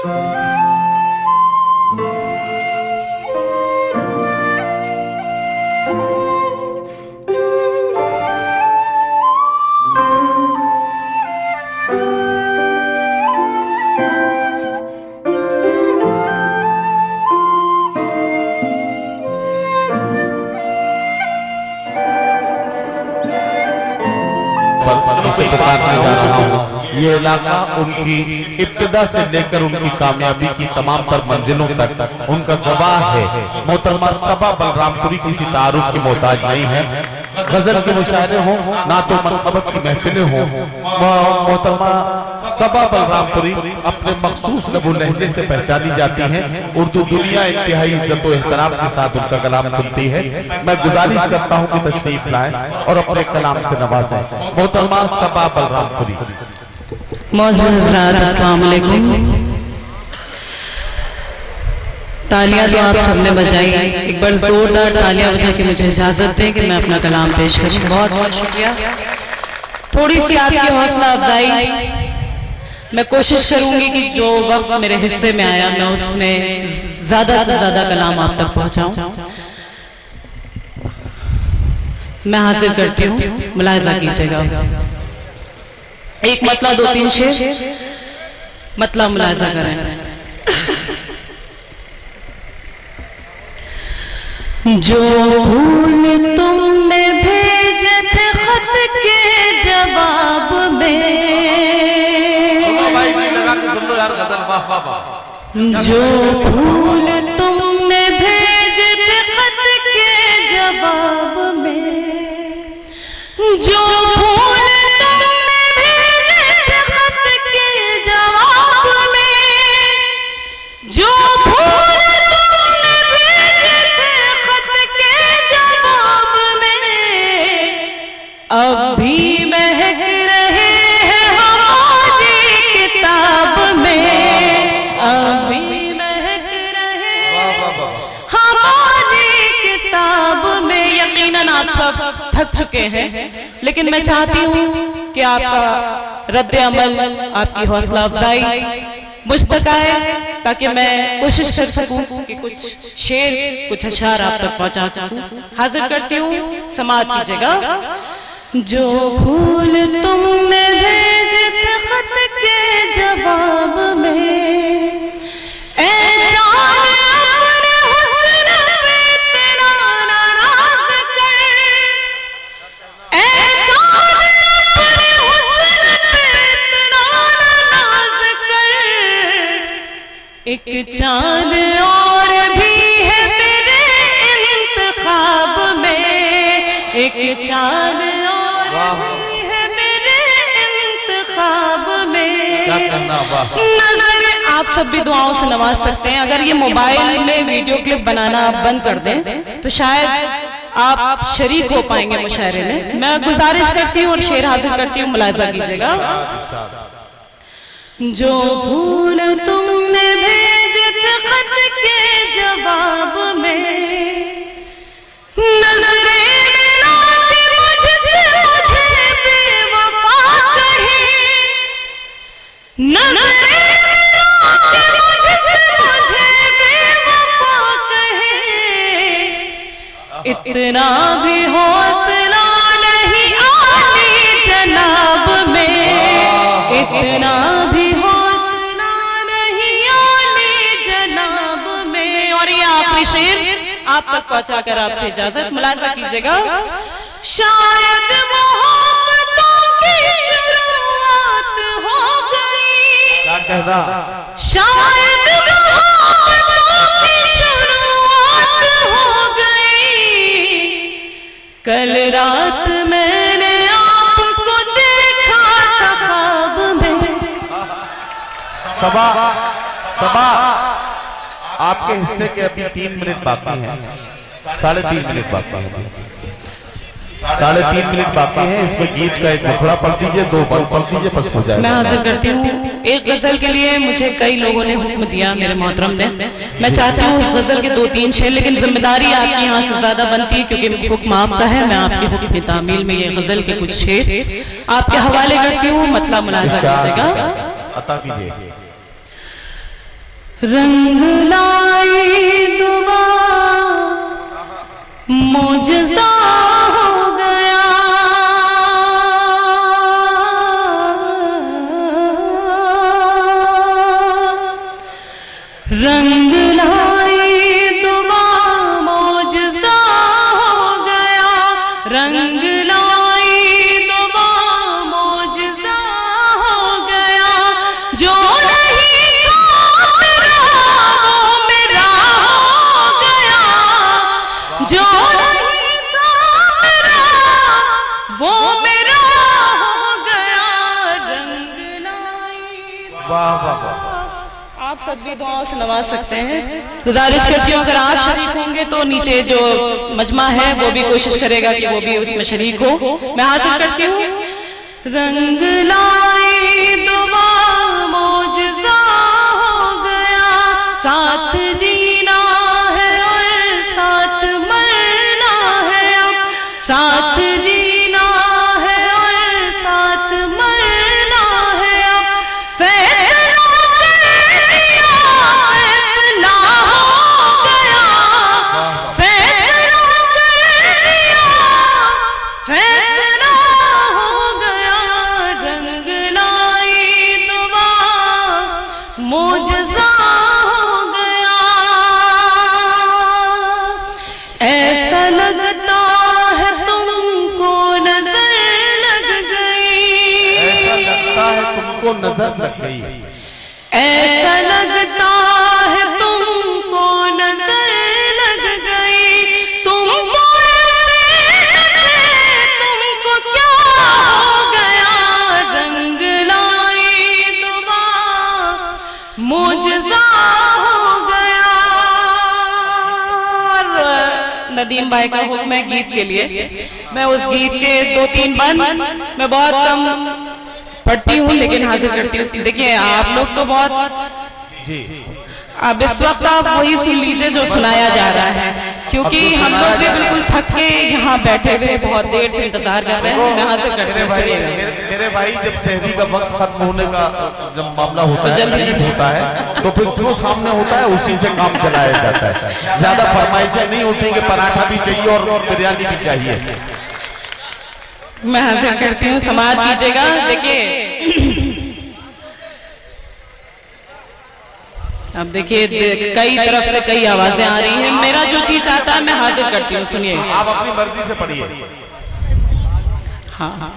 से पुकारने जा रहा हूँ। ये इलाका उनकी इब्तिदा से लेकर उनकी कामयाबी की तमाम पर मंजिलों तक उनका गवाह है। मोहतरमा सबा बलरामपुरी किसी तारुफ की मोहताज नहीं है। गजल के मुशायरे हो ना तो मनक़बत की महफिलें हो, मोहतरमा सबा बलरामपुरी अपने मखसूस लबो लहजे से पहचानी जाती हैं। उर्दू दुनिया इंतहाई इज्जत और एहतराम के साथ उनका कलाम सुनती है। मैं गुजारिश करता हूँ कि तशरीफ लाएं और अपने कलाम से नवाजें। मोहतरमा सबा बलरामपुरी। मौजूद हज़रात, अस्सलाम वालेकुम। तालियां तो आप सबने बजाई, एक बार जोरदार तालियां बजा के मुझे इजाजत दें कि मैं अपना कलाम पेश करूं। बहुत बहुत शुक्रिया। थोड़ी सी आपकी हौसला अफजाई, मैं कोशिश करूंगी कि जो वक्त मेरे हिस्से में आया मैं उसमें ज्यादा से ज्यादा कलाम आप तक पहुंचाऊं। मैं हाजिर करती हूँ, मुलाहिजा कीजिएगा। एक मतला 2 3 6 मतला मुलाहिजा करें। जो फूल तुमने भेजे थे खत के जवाब में, जो फूल तुमने भेजे थे खत के जवाब में, जो फूल तुमने भेजे थे खत के जवाब में, जो फूल तुमने भेजे थे खत के जवाब में, अब भी महक रहे हैं हमारी किताब में, अब भी महक रहे हमारी किताब में। यकीनन आप सब थक चुके हैं, लेकिन मैं चाहती हूँ कि आपका रद्द अमल, आपकी हौसला अफजाई मुझ तक आए, ताकि मैं कोशिश कर सकूं कि कुछ शेर, कुछ अशआर आप तक पहुंचा सकूं। हाजिर करती हूँ, समाअत कीजिएगा। जो फूल तुमने भेजे थे खत के जवाब में, ऐ जान अपने हुस्न पे इतना नाराज कर, ऐ जान अपने हुस्न पे इतना नाराज कर, एक चांद और भी है मेरे इंतखाब में, एक चांद और भी है मेरे इंतखाब में। नजर आप सब भी दुआओं से नवाज सकते हैं। अगर ये मोबाइल में वीडियो क्लिप बनाना आप बंद कर दें तो शायद आप शरीक हो पाएंगे मुशायरे में। मैं गुजारिश करती हूँ और शेर हाजिर करती हूँ, मुलाहिजा कीजिएगा। जो फूल तुमने भेजे थे खत के जवाब में, नजरे मिला के मुझसे मुझे बेवफा कहे, नजरे मिला के मुझसे मुझे बेवफा कहे, इतना भी हौसला नहीं आली जनाब में, इतना भी हौसला नहीं आली जनाब में। और ये आखिरी शेर आप तक पहुंचा कर आपसे इजाजत, मुलाहिजा कीजिएगा। शायद मोहब्बतों की शुरुआत हो गई, क्या कहना, शायद मोहब्बतों की शुरुआत हो गई, कल रात मैंने आपको देखा था ख्वाब में। सबा सबा आपके हिस्से के अभी 3 मिनट बाकी हैं, 3.5 मिनट बाकी हैं, 3.5 मिनट बाकी हैं। इसमें गीत का एक मुखड़ा पढ़ दीजिए, 2 बंद पढ़ दीजिए, बस हो जाएगा। मैं हाजिर करती हूँ। एक गजल के लिए मुझे कई लोगों ने हुक्म दिया, मेरे मोहतरम ने। मैं चाहती हूँ उस गजल के 2 3 शेर, लेकिन जिम्मेदारी आपकी यहाँ से ज्यादा बनती है क्योंकि हुक्म आपका है। मैं आपके हुक्म की तामील में ये गजल के कुछ शेर आपके हवाले करती हूँ, मतलब मुलाहिजा कीजिएगा। अता कीजिए। रंग लाई दुआ मुझसा हो गया, रंग लाई दुआ मुझसा हो गया, रंग लाई दुआ मुझसा हो गया, जो नहीं था मेरा वो मेरा हो गया, जो नहीं था मेरा वो मेरा हो गया, रंग लाई। वाह वाह वाह। आप सब भी दुआओं से नवाज सकते हैं। गुजारिश करती हूँ अगर आप शरीक होंगे तो नीचे जो मजमा है वो भी कोशिश करेगा कि वो भी उसमें शरीक हो। मैं हाजिर करती हूँ। रंग लाई दुआ मुझसा हो गया, साथ जीना है और साथ मरना है, अब साथ जीना है और साथ मरना है, अब फैसला कर दिया, फैसला हो गया, फैसला कर दिया, फैसला हो गया, रंग लाई दुआ मुझसा हो गया। ऐसा लगता है तुमको नजर लग गई, ऐसा लगता है तुमको नजर लग गई, ऐसा लगता है तुमको नजर लग गई, तुमको तुमको क्या हो गया, रंग लाई दुआ मुझसा हो गया। और नदीम भाई का हुक्म है गीत के लिए, मैं उस गीत के 2-3 बंद मैं बहुत कम पढ़ती हूँ लेकिन हासिल करती हूँ। देखिए आप लोग तो बहुत जी अब इस वक्त आप वही सुन लीजिए जो सुनाया जा रहा है, क्योंकि हम लोग भी बिल्कुल थक के यहाँ बैठे हुए बहुत देर से इंतजार कर रहे हैं। मैं हासिल करती हूँ। मेरे भाई जब शहरी का वक्त खत्म होने का जब मामला होता है, जल्दी नजदीक होता है, तो फिर जो सामने होता है उसी से काम चलाया जाता है। ज्यादा फरमाइशें नहीं होती कि पराठा भी चाहिए और बिरयानी भी चाहिए। मैं हासिल करती हूँ, समाज कीजिएगा। देखिए अब देखिए कई तरफ से कई आवाजें आ रही हैं, मेरा जो चीज आता है मैं हाजिर करती हूँ। सुनिए, आप अपनी मर्जी से पढ़िए। हाँ हाँ,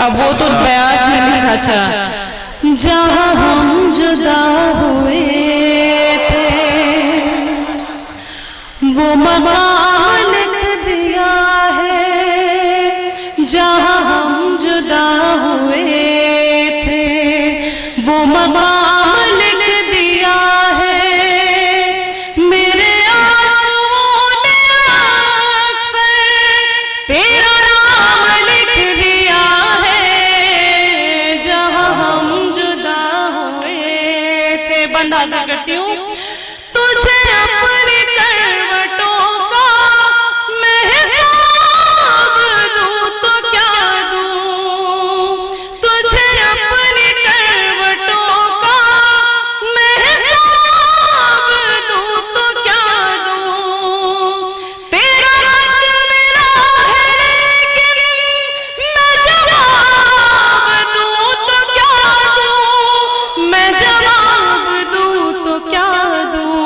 अब वो तो प्रयास में नहीं। अच्छा, जहाँ हम जुदा हुए थे वो मकान लिख दिया है, जहाँ हम जुदा हुए वो मकान लिख दिया है, मेरे आंसुओं ने अक्सर तेरा नाम लिख दिया है, जहाँ हम जुदा हुए थे। बंद हासिल करती हूँ। तुझे अपनी करवटों का मैं हिसाब दूँ तो क्या दूँ, तुझे अपनी करवटों का मैं हिसाब दूँ तो क्या दूँ, तेरा रंग मिला है लेकिन मैं जवाब दूँ तो क्या दूँ, मैं जवाब दूँ तो क्या दूँ,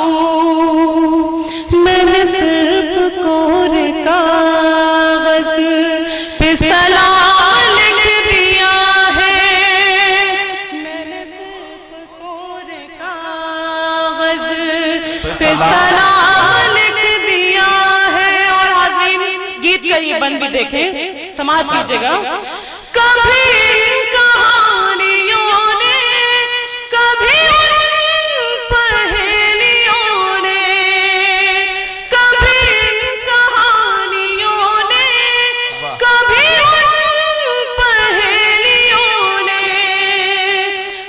मैंने सिर्फ कोरे कागज पे सलाम लिख दिया है, मैंने सिर्फ कोरे कागज पे सलाम लिख दिया है। और हाज़रीन गीत का ये बंद भी देखें, समाज कीजिएगा। कभी कहानियों ने, कभी पहेलियों ने, कभी कहानियों ने, कभी पहेलियों ने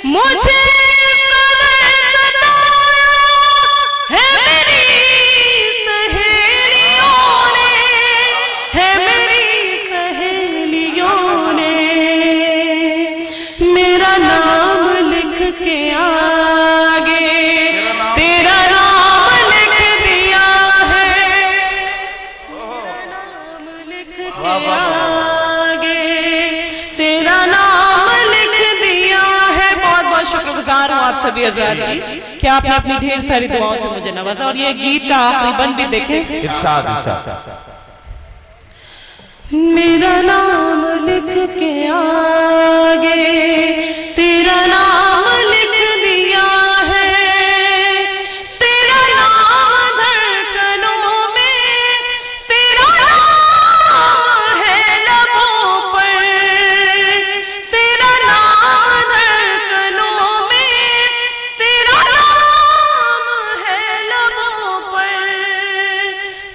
मुझे है मेरी सहेलियों ने, है मेरी सहेलियों ने। के आगे तेरा नाम लिख दिया है, नाम लिख के आगे तेरा नाम लिख दिया है। बहुत बहुत शुक्रगुजार हूँ आप सभी हजरात की कि आपने अपनी ढेर सारी दुआओं से मुझे नवाजा। और ये गीत का आखिरी बंद भी देखें। इरशाद इरशाद। मेरा नाम लिख के आगे तेरा नाम लिख दिया है, तेरा नाम धड़कनों में, तेरा नाम है लबों पर, तेरा नाम धड़कनों में, तेरा नाम है लबों पर,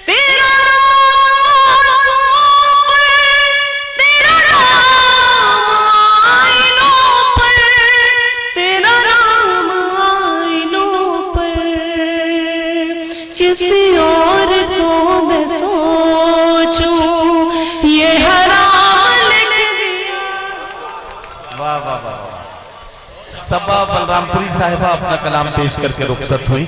तेरा किसी और को मैं सोचूं ये हराम लिख दिया। वाह वाह वाह। सबा बलरामपुरी साहिबा अपना कलाम पेश करके रुखसत हुई।